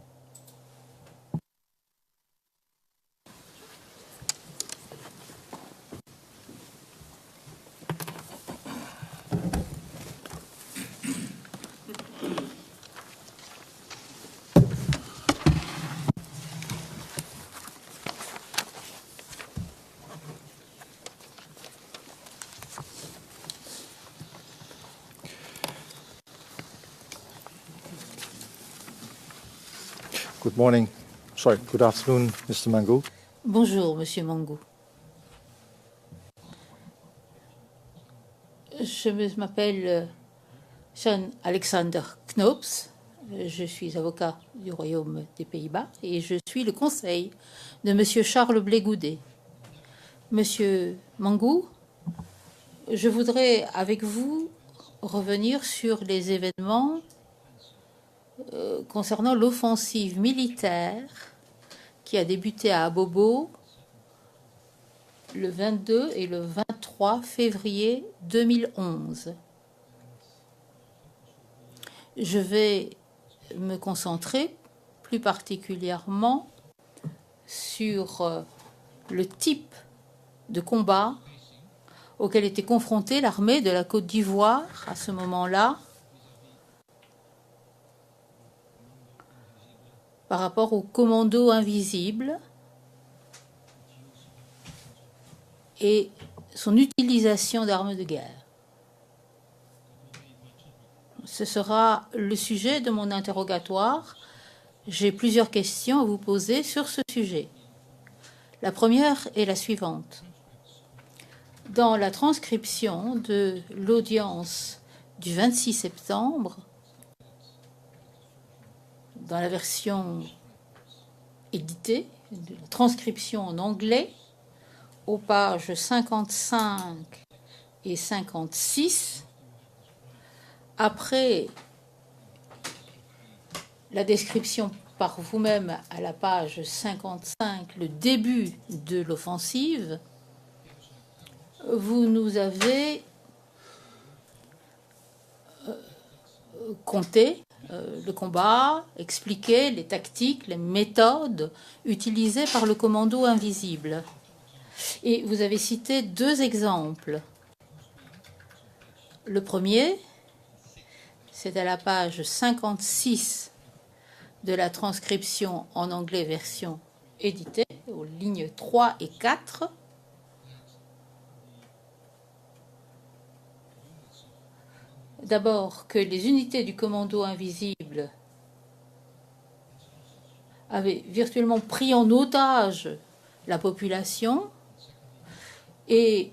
Good afternoon, Mr. Mangou. Bonjour, Monsieur Mangou. Je m'appelle Sean Alexander Knops. Je suis avocat du Royaume des Pays-Bas et je suis le conseil de Monsieur Charles Blégoudet. Monsieur Mangou, je voudrais avec vous revenir sur les événements concernant l'offensive militaire qui a débuté à Abobo le 22 et le 23 février 2011. Je vais me concentrer plus particulièrement sur le type de combat auquel était confrontée l'armée de la Côte d'Ivoire à ce moment-là, par rapport au commando invisible et son utilisation d'armes de guerre. Ce sera le sujet de mon interrogatoire. J'ai plusieurs questions à vous poser sur ce sujet. La première est la suivante. Dans la transcription de l'audience du 26 septembre, dans la version éditée, de la transcription en anglais, aux pages 55 et 56, après la description par vous-même à la page 55, le début de l'offensive, vous nous avez compté le combat, expliqué les tactiques, les méthodes utilisées par le commando invisible. Et vous avez cité 2 exemples. Le premier, c'est à la page 56 de la transcription en anglais version éditée, aux lignes 3 et 4. D'abord, que les unités du commando invisible avaient virtuellement pris en otage la population. Et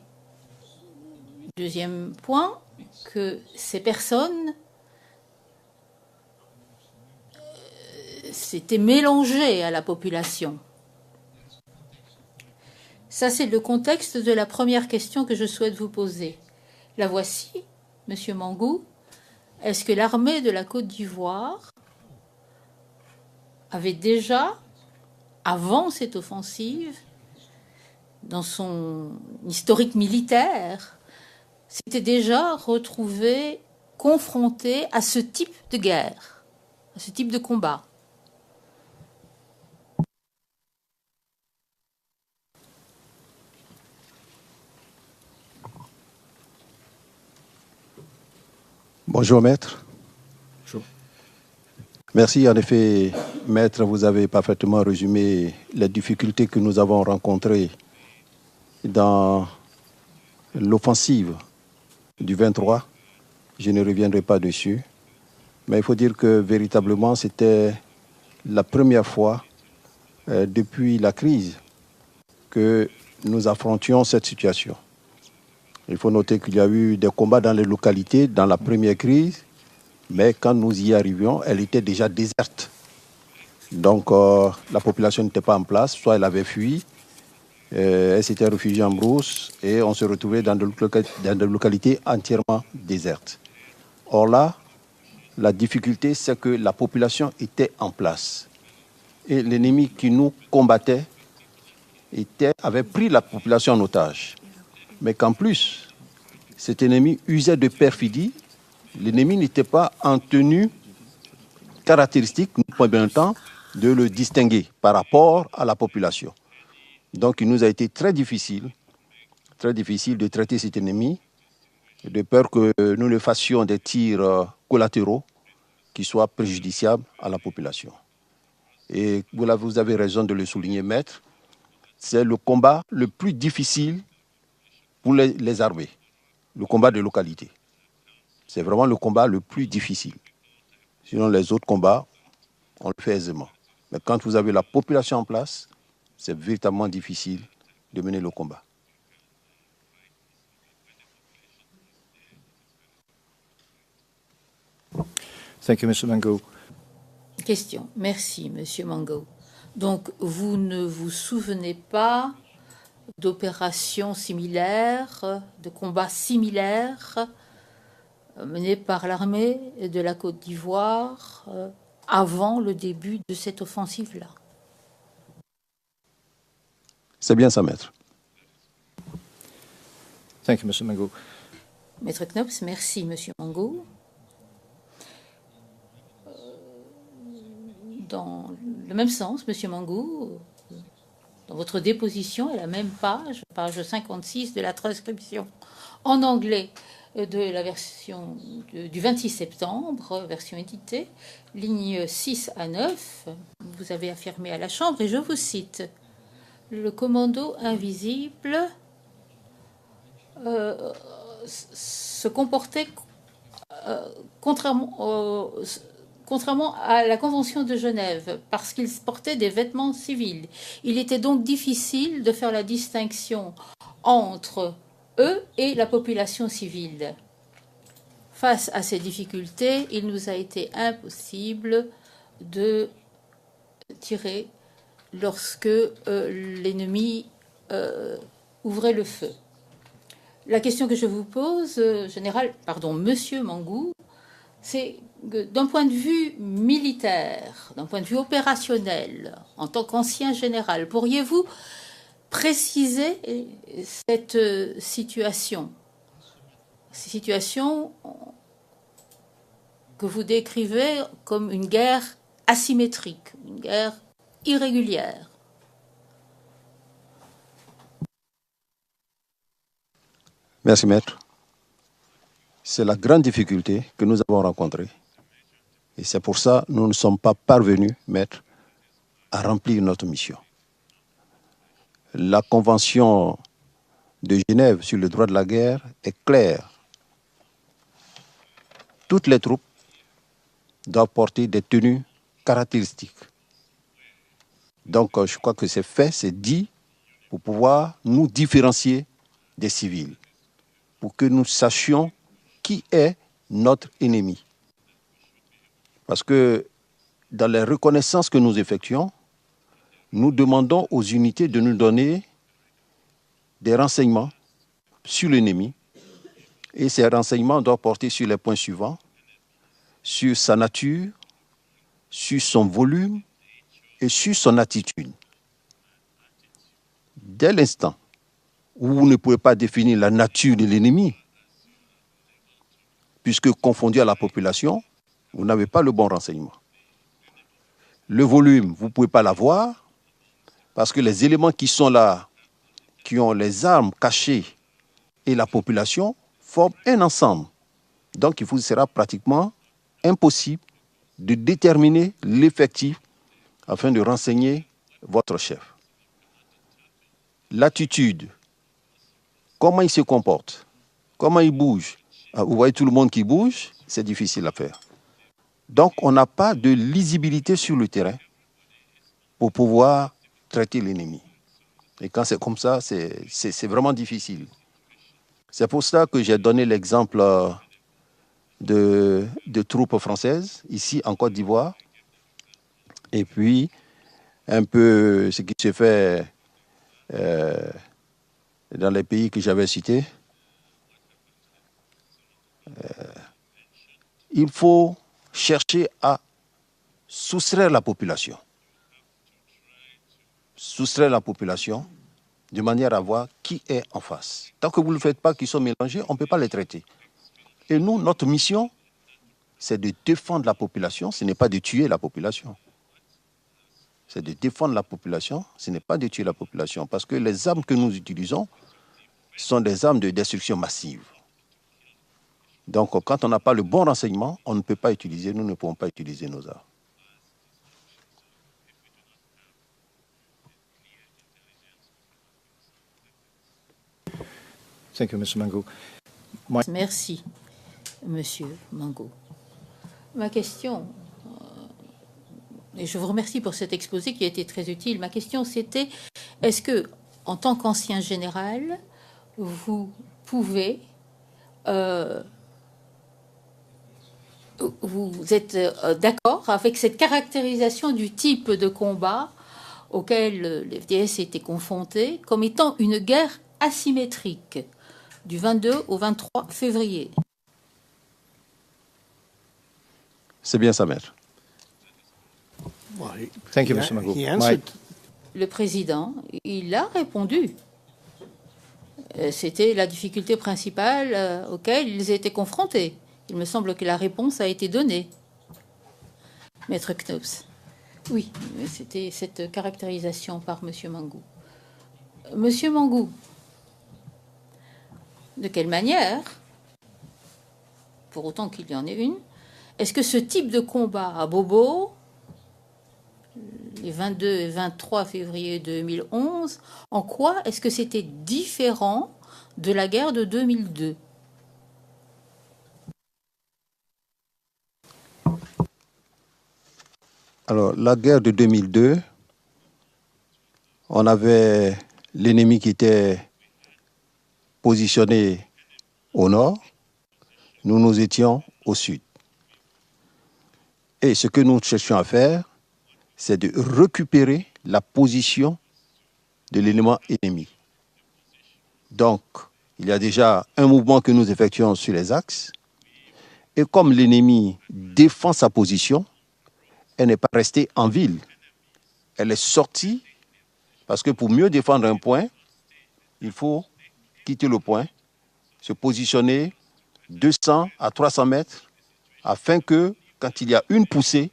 deuxième point, que ces personnes s'étaient mélangées à la population. Ça, c'est le contexte de la première question que je souhaite vous poser. La voici, Monsieur Mangou. Est-ce que l'armée de la Côte d'Ivoire avait déjà, avant cette offensive, dans son historique militaire, s'était déjà retrouvée confrontée à ce type de guerre, à ce type de combat? Bonjour, maître. Bonjour. Merci. En effet, maître, vous avez parfaitement résumé les difficultés que nous avons rencontrées dans l'offensive du 23. Je ne reviendrai pas dessus. Mais il faut dire que véritablement, c'était la première fois depuis la crise que nous affrontions cette situation. Il faut noter qu'il y a eu des combats dans les localités dans la première crise, mais quand nous y arrivions, elle était déjà déserte. Donc la population n'était pas en place, soit elle avait fui, elle s'était réfugiée en brousse et on se retrouvait dans des localités entièrement désertes. Or là, la difficulté, c'est que la population était en place. Et l'ennemi qui nous combattait avait pris la population en otage. Mais qu'en plus, cet ennemi usait de perfidie. L'ennemi n'était pas en tenue caractéristique, pour bien temps, de le distinguer par rapport à la population. Donc il nous a été très difficile de traiter cet ennemi, de peur que nous ne fassions des tirs collatéraux qui soient préjudiciables à la population. Et vous avez raison de le souligner, maître, c'est le combat le plus difficile pour les armées, le combat de localité. C'est vraiment le combat le plus difficile. Sinon, les autres combats, on le fait aisément. Mais quand vous avez la population en place, c'est véritablement difficile de mener le combat. Thank you, Mr. Mango. Question. Merci, Monsieur Mango. Donc, vous ne vous souvenez pas d'opérations similaires, de combats similaires menés par l'armée de la Côte d'Ivoire avant le début de cette offensive-là? C'est bien ça, maître. Thank you, Mr. Mango. Maître Knops, merci, Monsieur Mango. Dans le même sens, Monsieur Mango, dans votre déposition, à la même page 56 de la transcription en anglais de la version du 26 septembre, version éditée, lignes 6 à 9, vous avez affirmé à la Chambre, et je vous cite, « Le commando invisible se comportait contrairement à la Convention de Genève, parce qu'ils portaient des vêtements civils. Il était donc difficile de faire la distinction entre eux et la population civile. Face à ces difficultés, il nous a été impossible de tirer lorsque l'ennemi ouvrait le feu. La question que je vous pose, Monsieur Mangou, c'est que d'un point de vue militaire, d'un point de vue opérationnel, en tant qu'ancien général, pourriez-vous préciser cette situation que vous décrivez comme une guerre asymétrique, une guerre irrégulière? Merci, maître. C'est la grande difficulté que nous avons rencontrée. Et c'est pour ça que nous ne sommes pas parvenus, maître, à remplir notre mission. La Convention de Genève sur le droit de la guerre est claire. Toutes les troupes doivent porter des tenues caractéristiques. Donc, je crois que c'est fait, c'est dit, pour pouvoir nous différencier des civils, pour que nous sachions qui est notre ennemi. Parce que dans les reconnaissances que nous effectuons, nous demandons aux unités de nous donner des renseignements sur l'ennemi. Et ces renseignements doivent porter sur les points suivants: sur sa nature, sur son volume et sur son attitude. Dès l'instant où vous ne pouvez pas définir la nature de l'ennemi, puisque confondu à la population, vous n'avez pas le bon renseignement. Le volume, vous ne pouvez pas l'avoir, parce que les éléments qui sont là, qui ont les armes cachées et la population, forment un ensemble. Donc il vous sera pratiquement impossible de déterminer l'effectif afin de renseigner votre chef. L'attitude, comment il se comporte, comment il bouge. Vous voyez tout le monde qui bouge, c'est difficile à faire. Donc on n'a pas de lisibilité sur le terrain pour pouvoir traiter l'ennemi. Et quand c'est comme ça, c'est vraiment difficile. C'est pour ça que j'ai donné l'exemple de troupes françaises, ici en Côte d'Ivoire, Et puis, un peu ce qui se fait dans les pays que j'avais cités. Il faut chercher à soustraire la population. Soustraire la population de manière à voir qui est en face. Tant que vous ne le faites pas, qu'ils sont mélangés, on ne peut pas les traiter. Et nous, notre mission, c'est de défendre la population, ce n'est pas de tuer la population. C'est de défendre la population, ce n'est pas de tuer la population. Parce que les armes que nous utilisons sont des armes de destruction massive. Donc, quand on n'a pas le bon renseignement, on ne peut pas utiliser, nous ne pouvons pas utiliser nos armes. Thank you, Mr. Mango. Merci, Monsieur Mango. Ma question, et je vous remercie pour cet exposé qui a été très utile, ma question c'était, est-ce que, en tant qu'ancien général, vous pouvez, vous êtes d'accord avec cette caractérisation du type de combat auquel le FDS était confronté comme étant une guerre asymétrique du 22 au 23 février? C'est bien ça, maître. Thank you, Mr. Mango. Le président, il a répondu. C'était la difficulté principale auquel ils étaient confrontés. Il me semble que la réponse a été donnée. Maître Knops. Oui, c'était cette caractérisation par Monsieur Mangou. Monsieur Mangou, de quelle manière, pour autant qu'il y en ait une, est-ce que ce type de combat à Bobo, les 22 et 23 février 2011, en quoi est-ce que c'était différent de la guerre de 2002? Alors, la guerre de 2002, on avait l'ennemi qui était positionné au nord, nous étions au sud. Et ce que nous cherchions à faire, c'est de récupérer la position de l'élément ennemi. Donc, il y a déjà un mouvement que nous effectuons sur les axes. Et comme l'ennemi défend sa position, elle n'est pas restée en ville. Elle est sortie parce que pour mieux défendre un point, il faut quitter le point, se positionner 200 à 300 mètres afin que, quand il y a une poussée,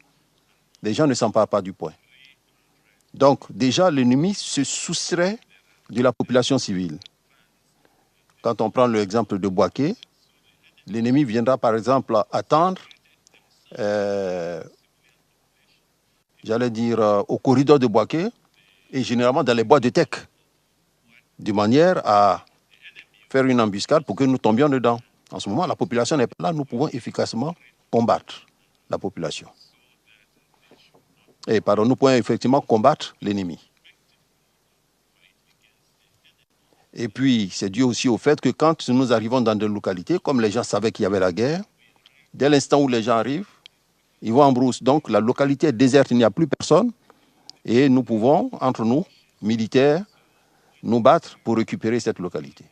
les gens ne s'emparent pas du point. Donc, déjà, l'ennemi se soustrait de la population civile. Quand on prend l'exemple de Boaké, l'ennemi viendra, par exemple, attendre, j'allais dire, au corridor de Boaké et généralement dans les bois de teck, de manière à faire une embuscade pour que nous tombions dedans. En ce moment, la population n'est pas là, nous pouvons efficacement combattre la population. Et pardon, nous pouvons effectivement combattre l'ennemi. Et puis, c'est dû aussi au fait que quand nous arrivons dans des localités, comme les gens savaient qu'il y avait la guerre, dès l'instant où les gens arrivent, ils vont en brousse. Donc, la localité est déserte, il n'y a plus personne. Et nous pouvons, entre nous, militaires, nous battre pour récupérer cette localité.